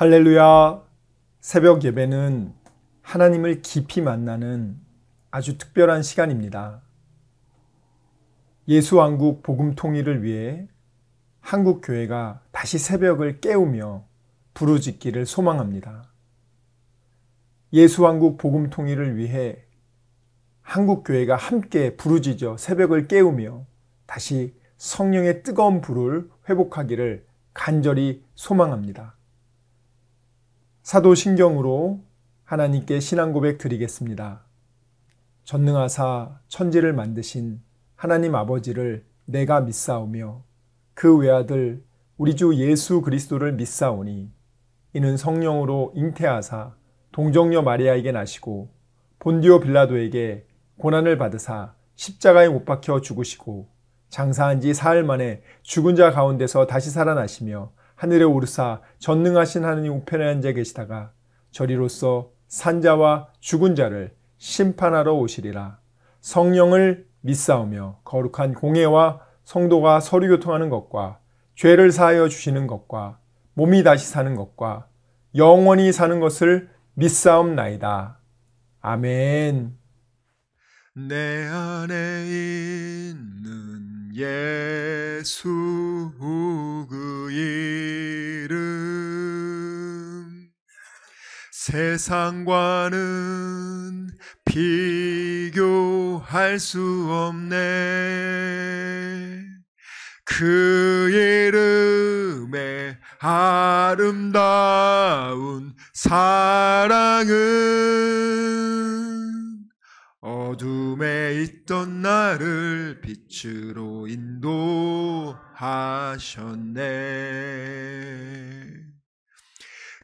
할렐루야! 새벽 예배는 하나님을 깊이 만나는 아주 특별한 시간입니다. 예수왕국 복음 통일을 위해 한국교회가 다시 새벽을 깨우며 부르짖기를 소망합니다. 예수왕국 복음 통일을 위해 한국교회가 함께 부르짖어 새벽을 깨우며 다시 성령의 뜨거운 불을 회복하기를 간절히 소망합니다. 사도신경으로 하나님께 신앙 고백 드리겠습니다. 전능하사 천지를 만드신 하나님 아버지를 내가 믿사오며 그 외아들 우리 주 예수 그리스도를 믿사오니 이는 성령으로 잉태하사 동정녀 마리아에게 나시고 본디오 빌라도에게 고난을 받으사 십자가에 못 박혀 죽으시고 장사한 지 사흘 만에 죽은 자 가운데서 다시 살아나시며 하늘에 오르사 전능하신 하나님 우편에 앉아 계시다가 저리로서 산자와 죽은 자를 심판하러 오시리라. 성령을 믿사오며 거룩한 공예와 성도가 서로 교통하는 것과 죄를 사하여 주시는 것과 몸이 다시 사는 것과 영원히 사는 것을 믿사옵나이다. 아멘. 내 안에 있는 예수 그 이름 세상과는 비교할 수 없네. 그 이름의 아름다운 사랑은 어둠에 있던 나를 빛으로 인도하셨네.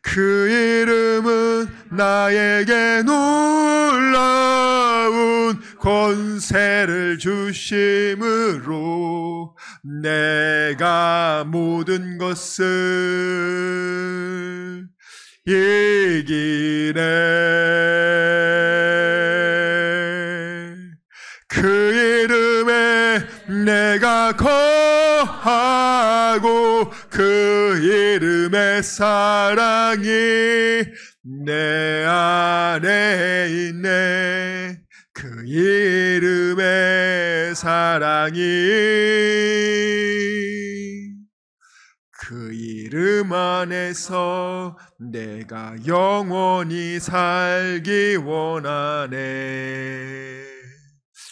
그 이름은 나에게 놀라운 권세를 주심으로 내가 모든 것을 이기네. 그 이름에 내가 거하고 그 이름의 사랑이 내 안에 있네. 그 이름의 사랑이 그 이름 안에서 내가 영원히 살기 원하네.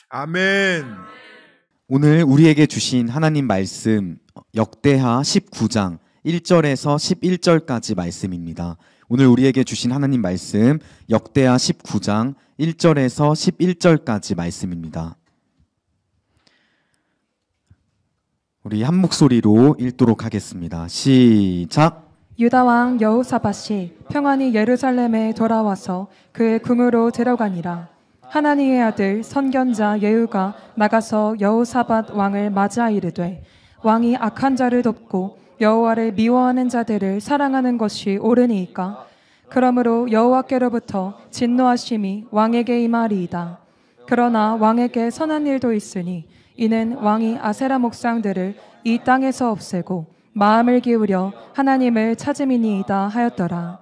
아멘. 오늘 우리에게 주신 하나님 말씀 역대하 19장 1절에서 11절까지 말씀입니다. 오늘 우리에게 주신 하나님 말씀 역대하 19장 1절에서 11절까지 말씀입니다. 우리 한 목소리로 읽도록 하겠습니다. 시작. 유다 왕 여호사밧이 평안히 예루살렘에 돌아와서 그의 궁으로 들어가니라. 하나니의 아들 선견자 예후가 나가서 여호사밧 왕을 맞아 이르되 왕이 악한 자를 돕고 여호와를 미워하는 자들을 사랑하는 것이 옳으니이까? 그러므로 여호와께로부터 진노하심이 왕에게 임하리이다. 그러나 왕에게 선한 일도 있으니 이는 왕이 아세라 목상들을 이 땅에서 없애고 마음을 기울여 하나님을 찾음이니이다 하였더라.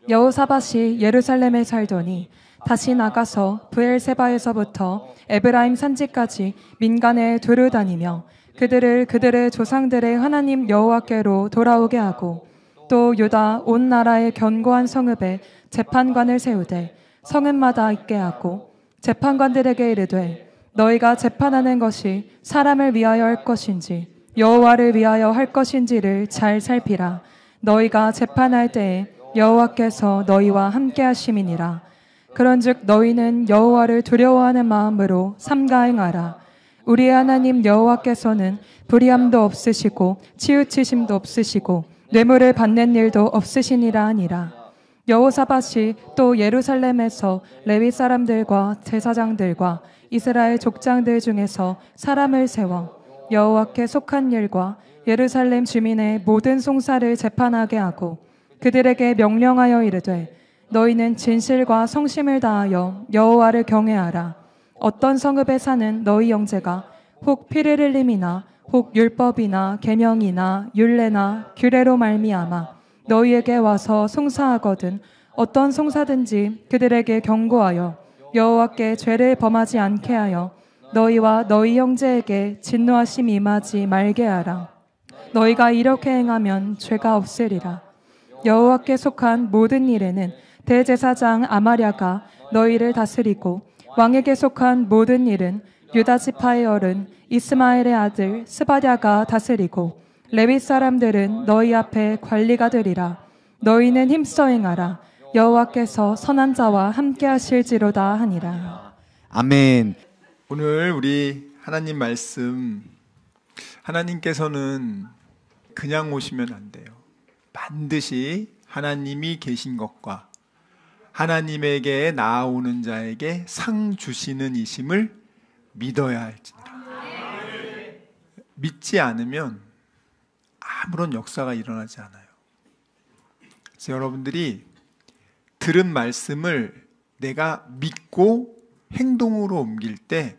여호사밧이 예루살렘에 살더니 다시 나가서 브엘세바에서부터 에브라임 산지까지 민간에 두루다니며 그들의 조상들의 하나님 여호와께로 돌아오게 하고 또 유다 온 나라의 견고한 성읍에 재판관을 세우되 성읍마다 있게 하고 재판관들에게 이르되 너희가 재판하는 것이 사람을 위하여 할 것인지 여호와를 위하여 할 것인지를 잘 살피라. 너희가 재판할 때에 여호와께서 너희와 함께 하심이니라. 그런즉 너희는 여호와를 두려워하는 마음으로 삼가행하라. 우리의 하나님 여호와께서는 불의함도 없으시고 치우치심도 없으시고 뇌물을 받는 일도 없으시니라 하니라. 여호사밧이 또 예루살렘에서 레위 사람들과 제사장들과 이스라엘 족장들 중에서 사람을 세워 여호와께 속한 일과 예루살렘 주민의 모든 송사를 재판하게 하고 그들에게 명령하여 이르되 너희는 진실과 성심을 다하여 여호와를 경외하라. 어떤 성읍에 사는 너희 형제가 혹 피를 흘림이나 혹 율법이나 계명이나 율례나 규례로 말미암아 너희에게 와서 송사하거든 어떤 송사든지 그들에게 경고하여 여호와께 죄를 범하지 않게 하여 너희와 너희 형제에게 진노하심이 임하지 말게 하라. 너희가 이렇게 행하면 죄가 없으리라. 여호와께 속한 모든 일에는 대제사장 아마랴가 너희를 다스리고 왕에게 속한 모든 일은 유다 지파의 어른 이스마엘의 아들 스바랴가 다스리고 레위 사람들은 너희 앞에 관리가 되리라. 너희는 힘써 행하라. 여호와께서 선한 자와 함께 하실지로다 하니라. 아멘. 오늘 우리 하나님 말씀, 하나님께서는 그냥 오시면 안 돼요. 반드시 하나님이 계신 것과 하나님에게 나아오는 자에게 상 주시는 이심을 믿어야 할지니라. 믿지 않으면 아무런 역사가 일어나지 않아요. 그래서 여러분들이 들은 말씀을 내가 믿고 행동으로 옮길 때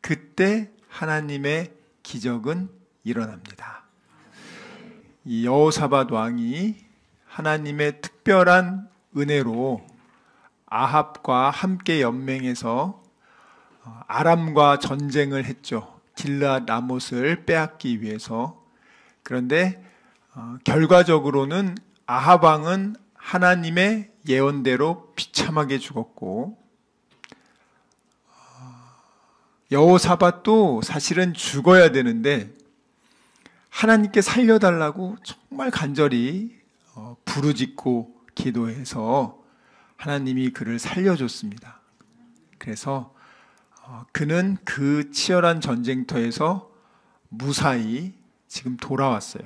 그때 하나님의 기적은 일어납니다. 이 여호사밧 왕이 하나님의 특별한 은혜로 아합과 함께 연맹해서 아람과 전쟁을 했죠. 길르앗 라못을 빼앗기 위해서. 그런데 결과적으로는 아합 왕은 하나님의 예언대로 비참하게 죽었고 여호사밧도 사실은 죽어야 되는데 하나님께 살려달라고 정말 간절히 부르짖고 기도해서 하나님이 그를 살려줬습니다. 그래서 그는 그 치열한 전쟁터에서 무사히 지금 돌아왔어요.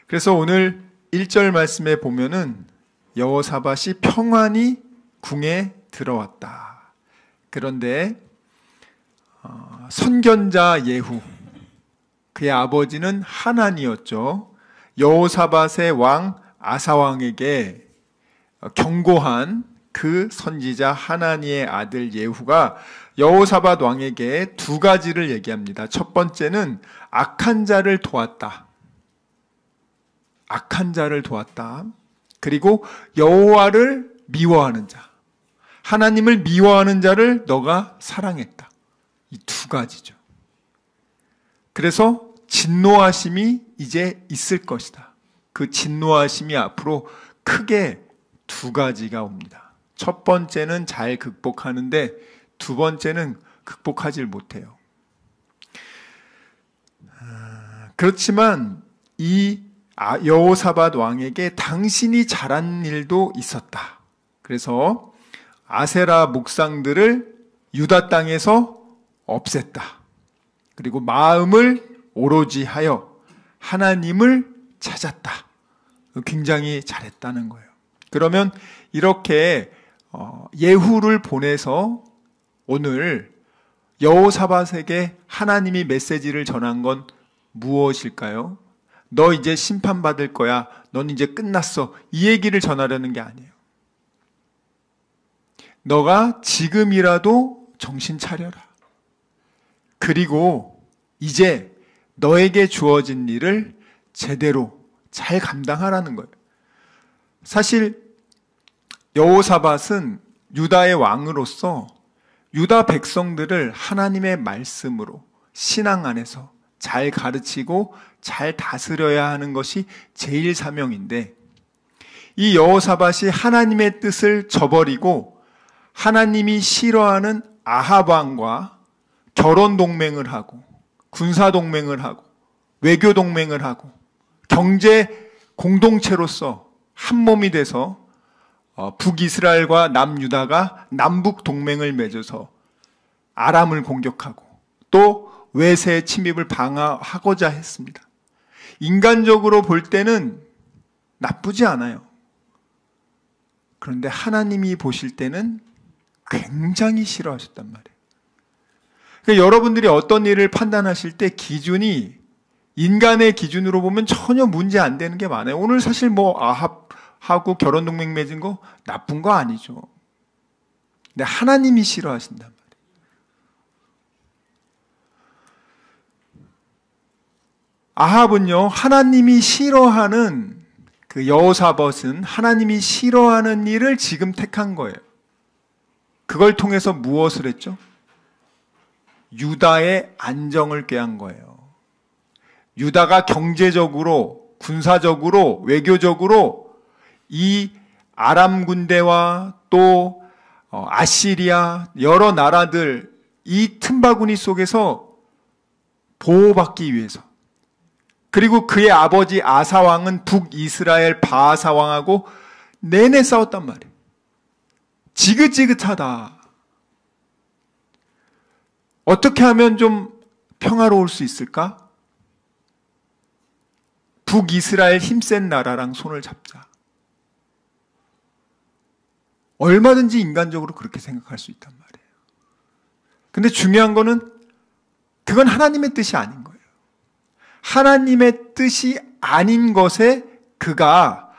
그래서 오늘 1절 말씀에 보면은 여호사밧이 평안히 궁에 들어왔다. 그런데 선견자 예후, 그의 아버지는 하난이었죠. 여호사밧의 왕 아사왕에게 경고한 그 선지자 하나니의 아들 예후가 여호사밧 왕에게 두 가지를 얘기합니다. 첫 번째는 악한 자를 도왔다. 악한 자를 도왔다. 그리고 여호와를 미워하는 자, 하나님을 미워하는 자를 너가 사랑했다. 이 두 가지죠. 그래서 진노하심이 이제 있을 것이다. 그 진노하심이 앞으로 크게 두 가지가 옵니다. 첫 번째는 잘 극복하는데 두 번째는 극복하지 못해요. 그렇지만 이 여호사밧 왕에게 당신이 잘한 일도 있었다. 그래서 아세라 목상들을 유다 땅에서 없앴다. 그리고 마음을 오로지 하여 하나님을 찾았다. 굉장히 잘했다는 거예요. 그러면 이렇게 예후를 보내서 오늘 여호사밧에게 하나님이 메시지를 전한 건 무엇일까요? 너 이제 심판받을 거야. 넌 이제 끝났어. 이 얘기를 전하려는 게 아니에요. 너가 지금이라도 정신 차려라. 그리고 이제 너에게 주어진 일을 제대로 잘 감당하라는 거예요. 사실 여호사밧은 유다의 왕으로서 유다 백성들을 하나님의 말씀으로 신앙 안에서 잘 가르치고 잘 다스려야 하는 것이 제일 사명인데, 이 여호사밧이 하나님의 뜻을 저버리고 하나님이 싫어하는 아합 왕과 결혼 동맹을 하고 군사 동맹을 하고 외교 동맹을 하고 경제 공동체로서 한 몸이 돼서 북이스라엘과 남유다가 남북 동맹을 맺어서 아람을 공격하고 또 외세 침입을 방어하고자 했습니다. 인간적으로 볼 때는 나쁘지 않아요. 그런데 하나님이 보실 때는 굉장히 싫어하셨단 말이에요. 그러니까 여러분들이 어떤 일을 판단하실 때 기준이 인간의 기준으로 보면 전혀 문제 안 되는 게 많아요. 오늘 사실 뭐 아합하고 결혼 동맹 맺은 거 나쁜 거 아니죠. 근데 하나님이 싫어하신단 말이에요. 아합은요, 하나님이 싫어하는 그 여호사밧은 하나님이 싫어하는 일을 지금 택한 거예요. 그걸 통해서 무엇을 했죠? 유다의 안정을 꾀한 거예요. 유다가 경제적으로, 군사적으로, 외교적으로 이 아람 군대와 또 아시리아 여러 나라들 이 틈바구니 속에서 보호받기 위해서, 그리고 그의 아버지 아사 왕은 북이스라엘 바하사 왕하고 내내 싸웠단 말이에요. 지긋지긋하다. 어떻게 하면 좀 평화로울 수 있을까? 북이스라엘 힘센 나라랑 손을 잡자. 얼마든지 인간적으로 그렇게 생각할 수 있단 말이에요. 근데 중요한 거는 그건 하나님의 뜻이 아닌 거예요. 하나님의 뜻이 아닌 것에 그가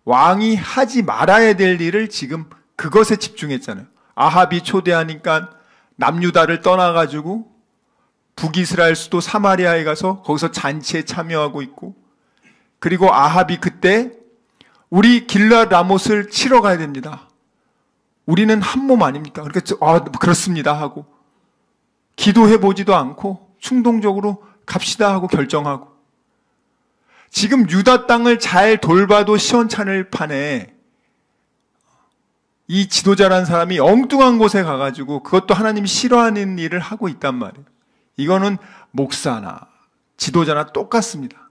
왕이 하지 말아야 될 일을 지금 그것에 집중했잖아요. 아합이 초대하니까 남유다를 떠나가지고 북이스라엘 수도 사마리아에 가서 거기서 잔치에 참여하고 있고, 그리고 아합이 그때 우리 길르앗 라못을 치러 가야 됩니다. 우리는 한 몸 아닙니까? 그러니까 그렇습니다 하고 기도해보지도 않고 충동적으로 갑시다 하고 결정하고, 지금 유다 땅을 잘 돌봐도 시원찮을 판에 이 지도자라는 사람이 엉뚱한 곳에 가가지고 그것도 하나님이 싫어하는 일을 하고 있단 말이에요. 이거는 목사나 지도자나 똑같습니다.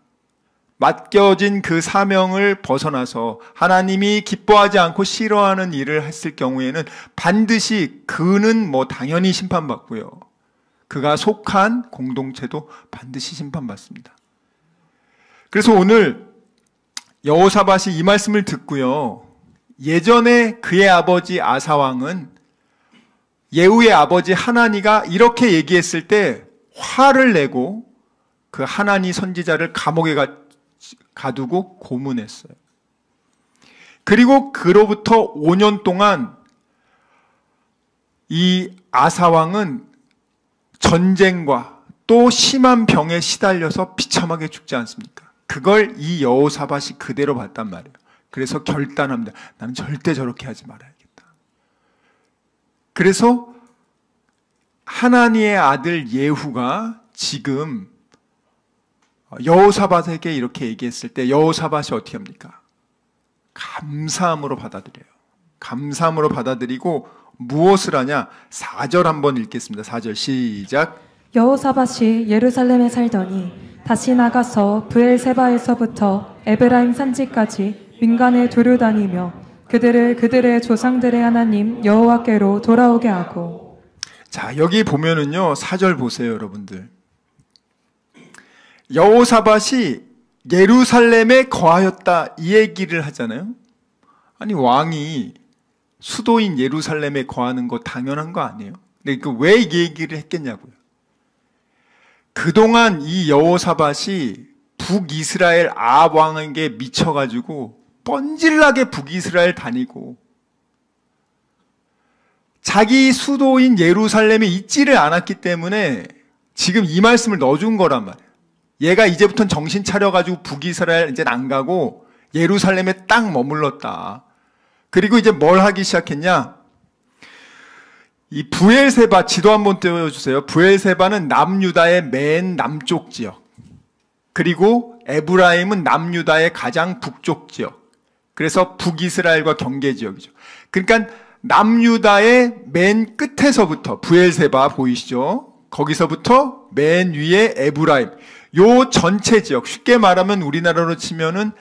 맡겨진 그 사명을 벗어나서 하나님이 기뻐하지 않고 싫어하는 일을 했을 경우에는 반드시 그는 당연히 심판받고요. 그가 속한 공동체도 반드시 심판받습니다. 그래서 오늘 여호사밧이 이 말씀을 듣고요. 예전에 그의 아버지 아사왕은 예후의 아버지 하나니가 이렇게 얘기했을 때 화를 내고 그 하나니 선지자를 감옥에 가두고 고문했어요. 그리고 그로부터 5년 동안 이 아사왕은 전쟁과 또 심한 병에 시달려서 비참하게 죽지 않습니까? 그걸 이 여호사밧이 그대로 봤단 말이에요. 그래서 결단합니다. 나는 절대 저렇게 하지 말아야겠다. 그래서 하나니의 아들 예후가 지금 여호사밧에게 이렇게 얘기했을 때 여호사밧이 어떻게 합니까? 감사함으로 받아들여요. 감사함으로 받아들이고 무엇을 하냐? 4절 한번 읽겠습니다. 4절 시작. 여호사밧이 예루살렘에 살더니 다시 나가서 브엘세바에서부터 에브라임 산지까지 민간에 두루다니며 그들을 그들의 조상들의 하나님 여호와께로 돌아오게 하고. 자, 여기 보면은요, 4절 보세요, 여러분들. 여호사밧이 예루살렘에 거하였다 이 얘기를 하잖아요. 아니, 왕이 수도인 예루살렘에 거하는 거 당연한 거 아니에요? 근데 왜 이 얘기를 했겠냐고요. 그동안 이 여호사밧이 북이스라엘 아합 왕에게 미쳐가지고 뻔질나게 북이스라엘 다니고 자기 수도인 예루살렘에 있지를 않았기 때문에 지금 이 말씀을 넣어준 거란 말이에요. 얘가 이제부터는 정신 차려가지고 북이스라엘 이제 안 가고 예루살렘에 딱 머물렀다. 그리고 이제 뭘 하기 시작했냐? 이 브엘세바 지도 한번 띄워주세요. 브엘세바는 남유다의 맨 남쪽 지역. 그리고 에브라임은 남유다의 가장 북쪽 지역. 그래서 북이스라엘과 경계 지역이죠. 그러니까 남유다의 맨 끝에서부터 브엘세바 보이시죠? 거기서부터 맨 위에 에브라임. 요 전체 지역, 쉽게 말하면 우리나라로 치면은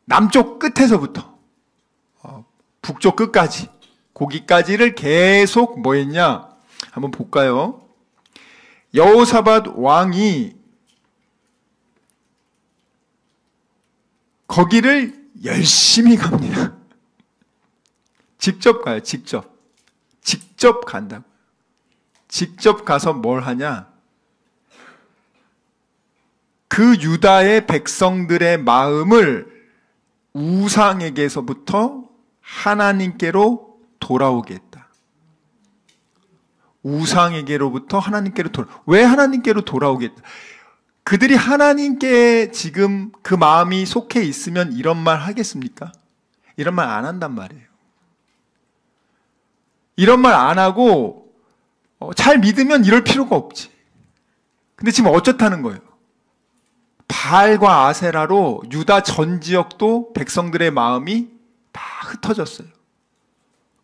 남쪽 끝에서부터 북쪽 끝까지, 거기까지를 계속 뭐 했냐? 한번 볼까요? 여호사밧 왕이 거기를 열심히 갑니다. 직접 가요, 직접. 직접 간다고요. 직접 가서 뭘 하냐? 그 유다의 백성들의 마음을 우상에게서부터 하나님께로 돌아오게 했다. 우상에게로부터 하나님께로 왜 하나님께로 돌아오게 했다? 그들이 하나님께 지금 그 마음이 속해 있으면 이런 말 하겠습니까? 이런 말 안 한단 말이에요. 이런 말 안 하고 잘 믿으면 이럴 필요가 없지. 근데 지금 어쩌다는 거예요? 바알과 아세라로 유다 전 지역도 백성들의 마음이 다 흩어졌어요.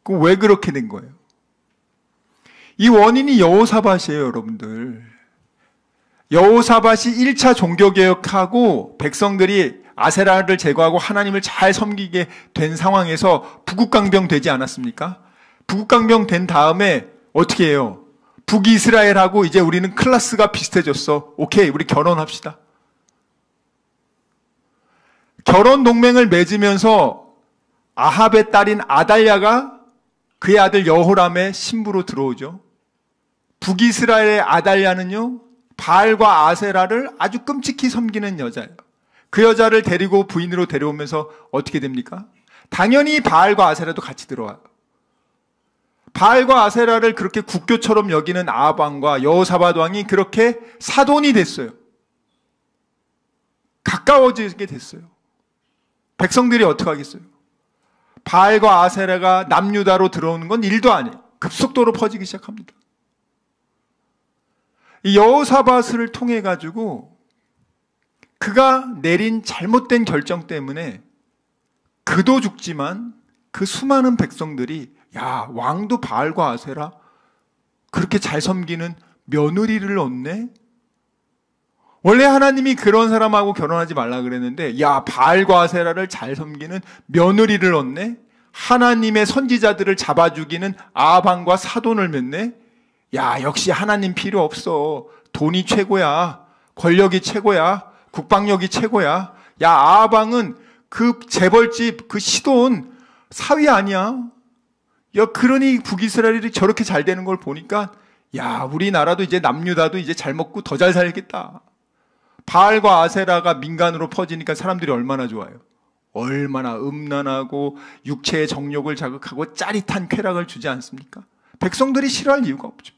그럼 왜 그렇게 된 거예요? 이 원인이 여호사밧이에요, 여러분들. 여호사밧이 1차 종교개혁하고 백성들이 아세라를 제거하고 하나님을 잘 섬기게 된 상황에서 북국강병 되지 않았습니까? 북국강병 된 다음에 어떻게 해요? 북이스라엘하고 이제 우리는 클래스가 비슷해졌어. 오케이, 우리 결혼합시다. 결혼 동맹을 맺으면서 아합의 딸인 아달랴가 그의 아들 여호람의 신부로 들어오죠. 북이스라엘의 아달랴는요, 바알과 아세라를 아주 끔찍히 섬기는 여자예요. 그 여자를 데리고 부인으로 데려오면서 어떻게 됩니까? 당연히 바알과 아세라도 같이 들어와요. 바알과 아세라를 그렇게 국교처럼 여기는 아합 왕과 여호사밧 왕이 그렇게 사돈이 됐어요. 가까워지게 됐어요. 백성들이 어떻게 하겠어요? 바알과 아세라가 남유다로 들어오는 건 일도 아니에요. 급속도로 퍼지기 시작합니다. 이 여호사밧을 통해 가지고 그가 내린 잘못된 결정 때문에 그도 죽지만 그 수많은 백성들이 야, 왕도 바알과 아세라 그렇게 잘 섬기는 며느리를 얻네? 원래 하나님이 그런 사람하고 결혼하지 말라 그랬는데 야, 바알과 아세라를 잘 섬기는 며느리를 얻네? 하나님의 선지자들을 잡아 죽이는 아합 왕과 사돈을 맺네? 야, 역시 하나님 필요 없어. 돈이 최고야. 권력이 최고야. 국방력이 최고야. 야, 아합 왕은 그 재벌집, 그 시돈 사위 아니야. 야, 그러니 북이스라엘이 저렇게 잘 되는 걸 보니까 야, 우리나라도 이제 남유다도 이제 잘 먹고 더 잘 살겠다. 바알과 아세라가 민간으로 퍼지니까 사람들이 얼마나 좋아요. 얼마나 음란하고 육체의 정욕을 자극하고 짜릿한 쾌락을 주지 않습니까? 백성들이 싫어할 이유가 없죠.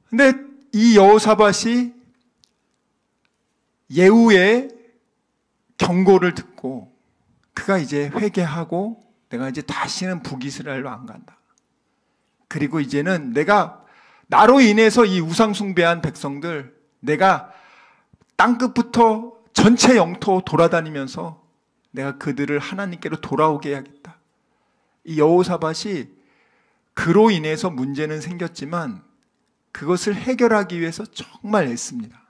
근데 이 여호사밧이 예후의 경고를 듣고 그가 이제 회개하고 내가 이제 다시는 북이스라엘로 안 간다. 그리고 이제는 내가 나로 인해서 이 우상숭배한 백성들 내가 땅끝부터 전체 영토 돌아다니면서 내가 그들을 하나님께로 돌아오게 해야겠다. 이 여호사밧이 그로 인해서 문제는 생겼지만 그것을 해결하기 위해서 정말 애씁니다.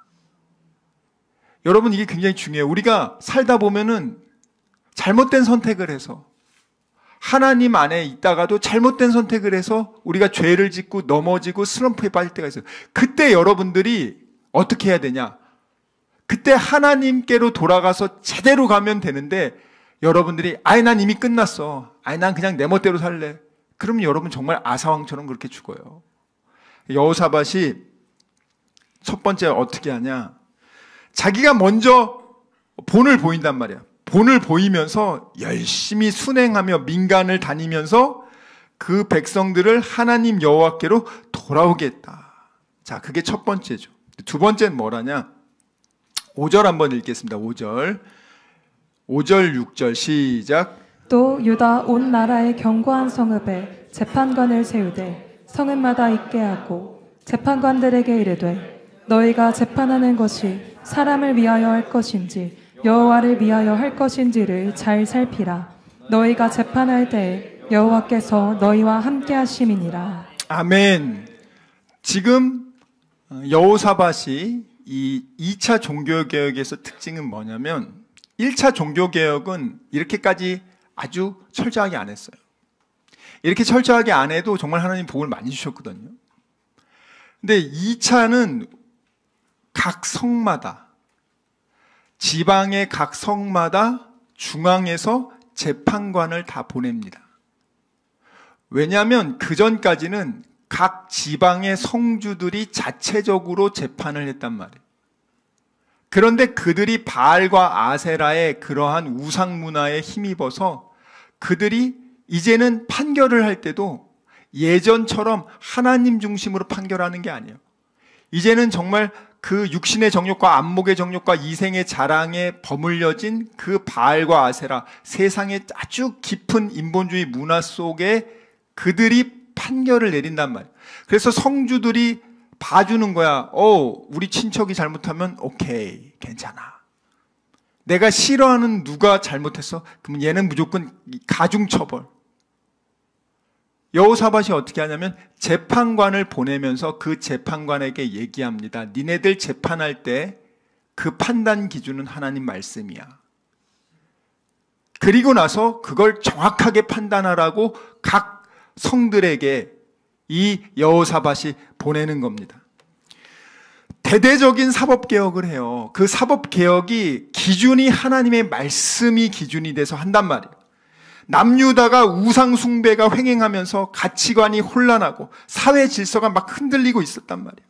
여러분, 이게 굉장히 중요해요. 우리가 살다 보면은 잘못된 선택을 해서 하나님 안에 있다가도 잘못된 선택을 해서 우리가 죄를 짓고 넘어지고 슬럼프에 빠질 때가 있어요. 그때 여러분들이 어떻게 해야 되냐? 그때 하나님께로 돌아가서 제대로 가면 되는데 여러분들이 아이 난 이미 끝났어. 아이 난 그냥 내 멋대로 살래. 그럼 여러분 정말 아사왕처럼 그렇게 죽어요. 여호사밧이 첫 번째 어떻게 하냐? 자기가 먼저 본을 보인단 말이야. 본을 보이면서 열심히 순행하며 민간을 다니면서 그 백성들을 하나님 여호와께로 돌아오게 했다. 자, 그게 첫 번째죠. 두 번째는 뭐라냐? 5절 한번 읽겠습니다. 5절, 6절 시작. 또 유다 온 나라의 견고한 성읍에 재판관을 세우되 성읍마다 있게 하고 재판관들에게 이르되 너희가 재판하는 것이 사람을 위하여 할 것인지 여호와를 위하여 할 것인지를 잘 살피라. 너희가 재판할 때에 여호와께서 너희와 함께 하심이니라. 아멘. 지금 여호사밧이 이 2차 종교개혁에서 특징은 뭐냐면 1차 종교개혁은 이렇게까지 아주 철저하게 안 했어요. 이렇게 철저하게 안 해도 정말 하나님 복을 많이 주셨거든요. 근데 2차는 각 성마다, 지방의 각 성마다 중앙에서 재판관을 다 보냅니다. 왜냐하면 그 전까지는 각 지방의 성주들이 자체적으로 재판을 했단 말이에요. 그런데 그들이 바알과 아세라의 그러한 우상 문화에 힘입어서 그들이 이제는 판결을 할 때도 예전처럼 하나님 중심으로 판결하는 게 아니에요. 이제는 정말 그 육신의 정욕과 안목의 정욕과 이생의 자랑에 버물려진 그 바알과 아세라, 세상의 아주 깊은 인본주의 문화 속에 그들이 판결을 내린단 말이에요. 그래서 성주들이 봐주는 거야. 우리 친척이 잘못하면 오케이, 괜찮아. 내가 싫어하는 누가 잘못했어? 그러면 얘는 무조건 가중처벌. 여호사밧이 어떻게 하냐면 재판관을 보내면서 그 재판관에게 얘기합니다. 니네들 재판할 때 그 판단 기준은 하나님 말씀이야. 그리고 나서 그걸 정확하게 판단하라고 각 성들에게 이 여호사밧이 보내는 겁니다. 대대적인 사법개혁을 해요. 그 사법개혁이 기준이 하나님의 말씀이 기준이 돼서 한단 말이에요. 남유다가 우상숭배가 횡행하면서 가치관이 혼란하고 사회 질서가 막 흔들리고 있었단 말이에요.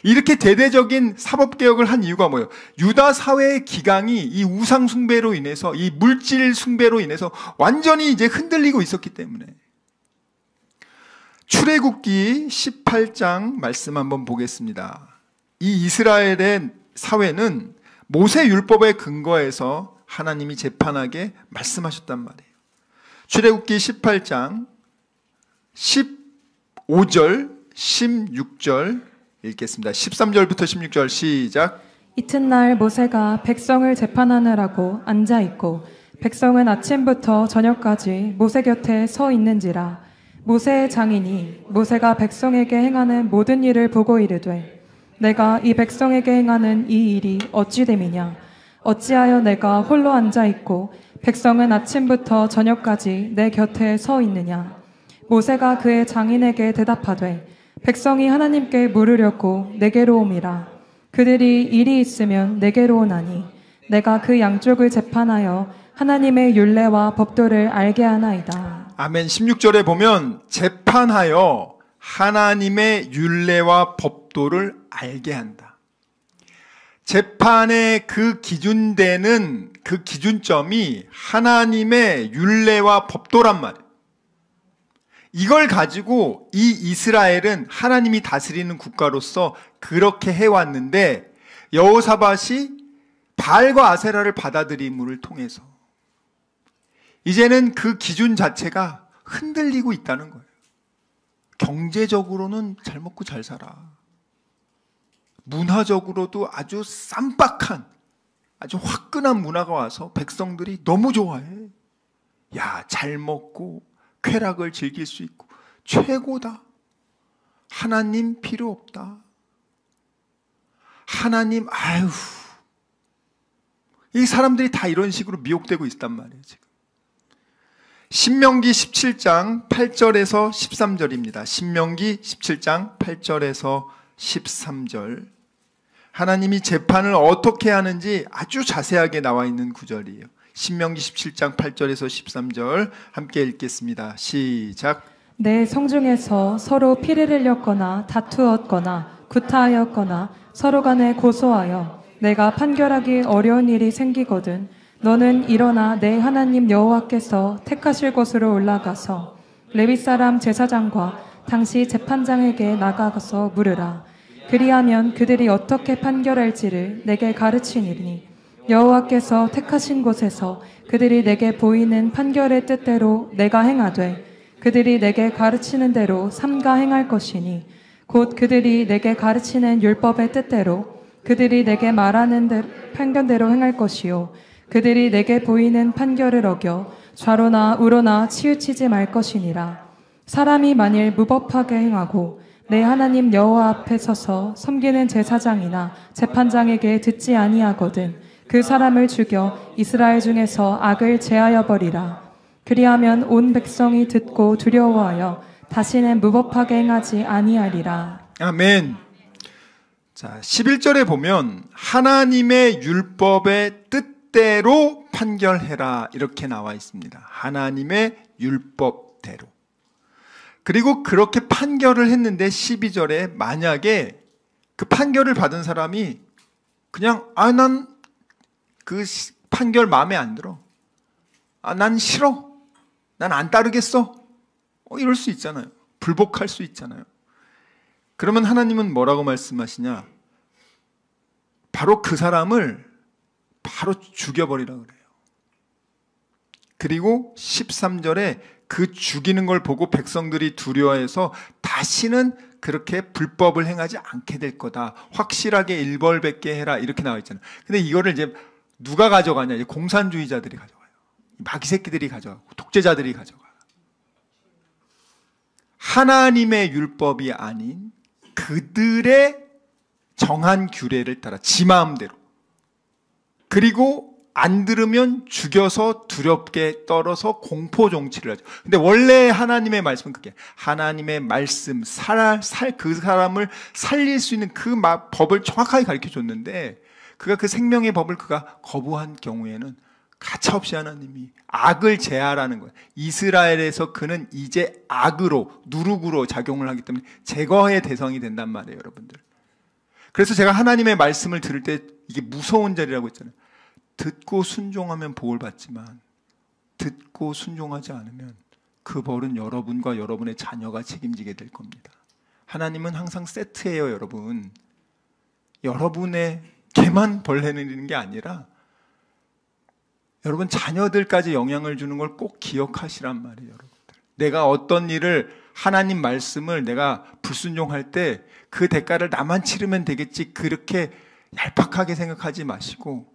이렇게 대대적인 사법개혁을 한 이유가 뭐예요? 유다 사회의 기강이 이 우상숭배로 인해서, 이 물질 숭배로 인해서 완전히 이제 흔들리고 있었기 때문에. 출애굽기 18장 말씀 한번 보겠습니다. 이 이스라엘의 사회는 모세 율법에 근거해서 하나님이 재판하게 말씀하셨단 말이에요. 출애굽기 18장 15절, 16절 읽겠습니다. 13절부터 16절 시작. 이튿날 모세가 백성을 재판하느라고 앉아있고 백성은 아침부터 저녁까지 모세 곁에 서 있는지라. 모세의 장인이 모세가 백성에게 행하는 모든 일을 보고 이르되 내가 이 백성에게 행하는 이 일이 어찌 됨이냐. 어찌하여 내가 홀로 앉아있고 백성은 아침부터 저녁까지 내 곁에 서 있느냐. 모세가 그의 장인에게 대답하되 백성이 하나님께 물으려고 내게로 옴이라. 그들이 일이 있으면 내게로 오나니 내가 그 양쪽을 재판하여 하나님의 율례와 법도를 알게 하나이다. 아멘. 16절에 보면 재판하여 하나님의 율례와 법도를 알게 한다. 재판의 그 기준되는 그 기준점이 하나님의 율례와 법도란 말이에요. 이걸 가지고 이 이스라엘은 하나님이 다스리는 국가로서 그렇게 해왔는데 여호사밧이 바알과 아세라를 받아들임을 통해서 이제는 그 기준 자체가 흔들리고 있다는 거예요. 경제적으로는 잘 먹고 잘 살아. 문화적으로도 아주 쌈박한, 아주 화끈한 문화가 와서 백성들이 너무 좋아해. 야, 잘 먹고 쾌락을 즐길 수 있고 최고다. 하나님 필요 없다. 하나님, 아유. 이 사람들이 다 이런 식으로 미혹되고 있단 말이에요, 지금. 신명기 17장 8절에서 13절입니다. 신명기 17장 8절에서 13절. 하나님이 재판을 어떻게 하는지 아주 자세하게 나와 있는 구절이에요. 신명기 17장 8절에서 13절 함께 읽겠습니다. 시작. 내 성중에서 서로 피를 흘렸거나 다투었거나 구타하였거나 서로 간에 고소하여 내가 판결하기 어려운 일이 생기거든 너는 일어나 내 하나님 여호와께서 택하실 곳으로 올라가서 레위 사람 제사장과 당시 재판장에게 나가서 물으라. 그리하면 그들이 어떻게 판결할지를 내게 가르치니니 여호와께서 택하신 곳에서 그들이 내게 보이는 판결의 뜻대로 내가 행하되 그들이 내게 가르치는 대로 삼가 행할 것이니 곧 그들이 내게 가르치는 율법의 뜻대로 그들이 내게 말하는 판결대로 행할 것이요 그들이 내게 보이는 판결을 어겨 좌로나 우로나 치우치지 말 것이니라. 사람이 만일 무법하게 행하고 내 하나님 여호와 앞에 서서 섬기는 제사장이나 재판장에게 듣지 아니하거든 그 사람을 죽여 이스라엘 중에서 악을 제하여 버리라. 그리하면 온 백성이 듣고 두려워하여 다시는 무법하게 행하지 아니하리라. 아멘. 자, 11절에 보면 하나님의 율법의 뜻대로 판결해라 이렇게 나와 있습니다. 하나님의 율법대로. 그리고 그렇게 판결을 했는데 12절에 만약에 그 판결을 받은 사람이 그냥 난 그 판결 마음에 안 들어. 난 싫어. 난 안 따르겠어. 이럴 수 있잖아요. 불복할 수 있잖아요. 그러면 하나님은 뭐라고 말씀하시냐? 바로 그 사람을 바로 죽여버리라 그래요. 그리고 13절에 그 죽이는 걸 보고 백성들이 두려워해서 다시는 그렇게 불법을 행하지 않게 될 거다. 확실하게 일벌백계 해라. 이렇게 나와 있잖아요. 근데 이거를 이제 누가 가져가냐? 이제 공산주의자들이 가져가요. 마귀 새끼들이 가져가고 독재자들이 가져가요. 하나님의 율법이 아닌 그들의 정한 규례를 따라 지 마음대로, 그리고 안 들으면 죽여서 두렵게 떨어서 공포 정치를 하죠. 근데 원래 하나님의 말씀은 그게 하나님의 말씀, 그 사람을 살릴 수 있는 그 법을 정확하게 가르쳐 줬는데, 그가 그 생명의 법을 그가 거부한 경우에는 가차없이 하나님이 악을 제하라는 거예요. 이스라엘에서 그는 이제 악으로, 누룩으로 작용을 하기 때문에 제거의 대상이 된단 말이에요, 여러분들. 그래서 제가 하나님의 말씀을 들을 때 이게 무서운 자리라고 했잖아요. 듣고 순종하면 복을 받지만 듣고 순종하지 않으면 그 벌은 여러분과 여러분의 자녀가 책임지게 될 겁니다. 하나님은 항상 세트예요, 여러분. 여러분에게만 벌 내리는 게 아니라 여러분 자녀들까지 영향을 주는 걸 꼭 기억하시란 말이에요, 여러분들. 내가 어떤 일을, 하나님 말씀을 내가 불순종할 때 그 대가를 나만 치르면 되겠지, 그렇게 얄팍하게 생각하지 마시고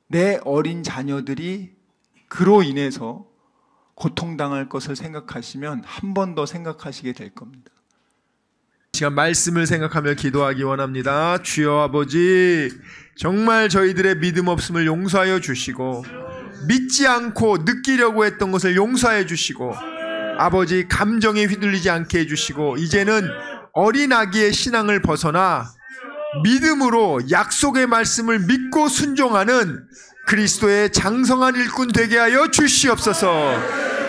내 어린 자녀들이 그로 인해서 고통당할 것을 생각하시면 한 번 더 생각하시게 될 겁니다. 시간 말씀을 생각하며 기도하기 원합니다. 주여 아버지, 정말 저희들의 믿음 없음을 용서하여 주시고 믿지 않고 느끼려고 했던 것을 용서해 주시고 아버지 감정에 휘둘리지 않게 해주시고 이제는 어린 아기의 신앙을 벗어나 믿음으로 약속의 말씀을 믿고 순종하는 그리스도의 장성한 일꾼 되게 하여 주시옵소서.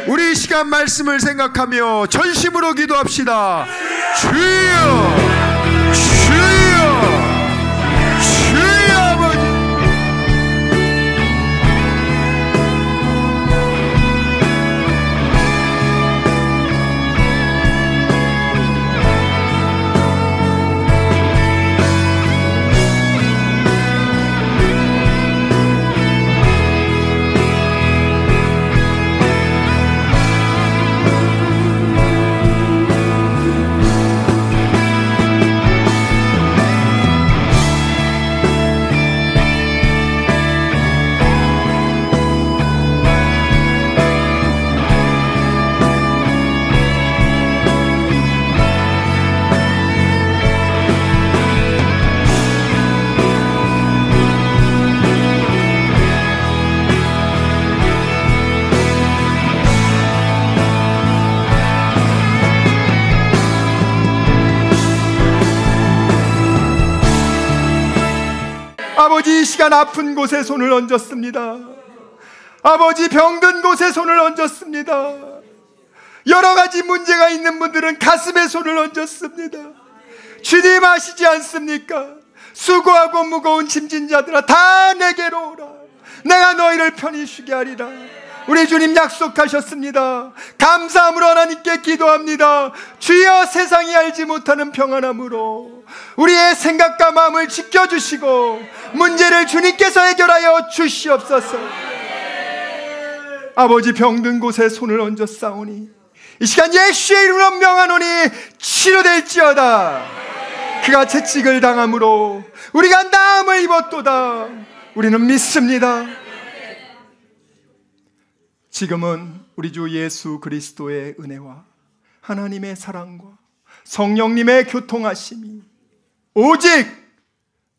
우리 이 시간 말씀을 생각하며 전심으로 기도합시다. 주여, 주여, 주여 아버지. 아버지, 이 시간 아픈 곳에 손을 얹었습니다. 아버지, 병든 곳에 손을 얹었습니다. 여러 가지 문제가 있는 분들은 가슴에 손을 얹었습니다. 주님 아시지 않습니까? 수고하고 무거운 짐진 자들아 다 내게로 오라. 내가 너희를 편히 쉬게 하리라. 우리 주님 약속하셨습니다. 감사함으로 하나님께 기도합니다. 주여, 세상이 알지 못하는 평안함으로 우리의 생각과 마음을 지켜주시고 문제를 주님께서 해결하여 주시옵소서. 아버지, 병든 곳에 손을 얹었사오니 이 시간 예수의 이름으로 명하노니 치료될지어다. 그가 채찍을 당함으로 우리가 나음을 입었도다. 우리는 믿습니다. 지금은 우리 주 예수 그리스도의 은혜와 하나님의 사랑과 성령님의 교통하심이 오직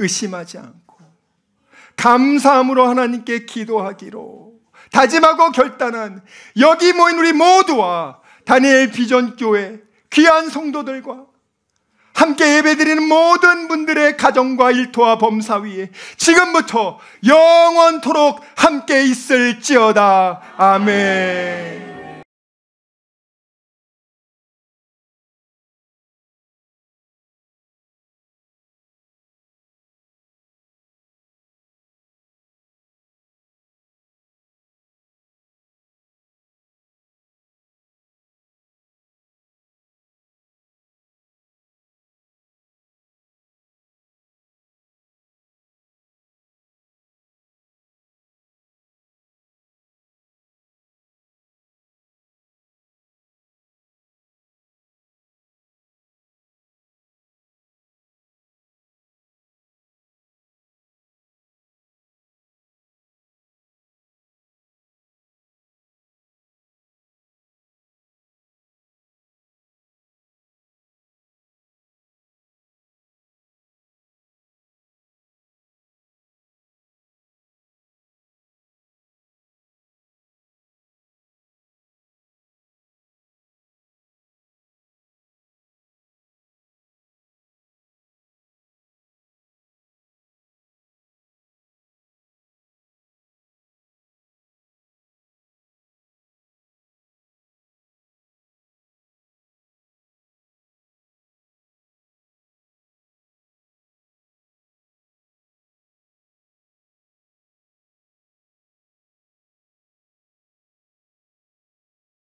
의심하지 않고 감사함으로 하나님께 기도하기로 다짐하고 결단한 여기 모인 우리 모두와 다니엘 비전교회 귀한 성도들과 함께 예배드리는 모든 분들의 가정과 일터와 범사 위에 지금부터 영원토록 함께 있을지어다. 아멘.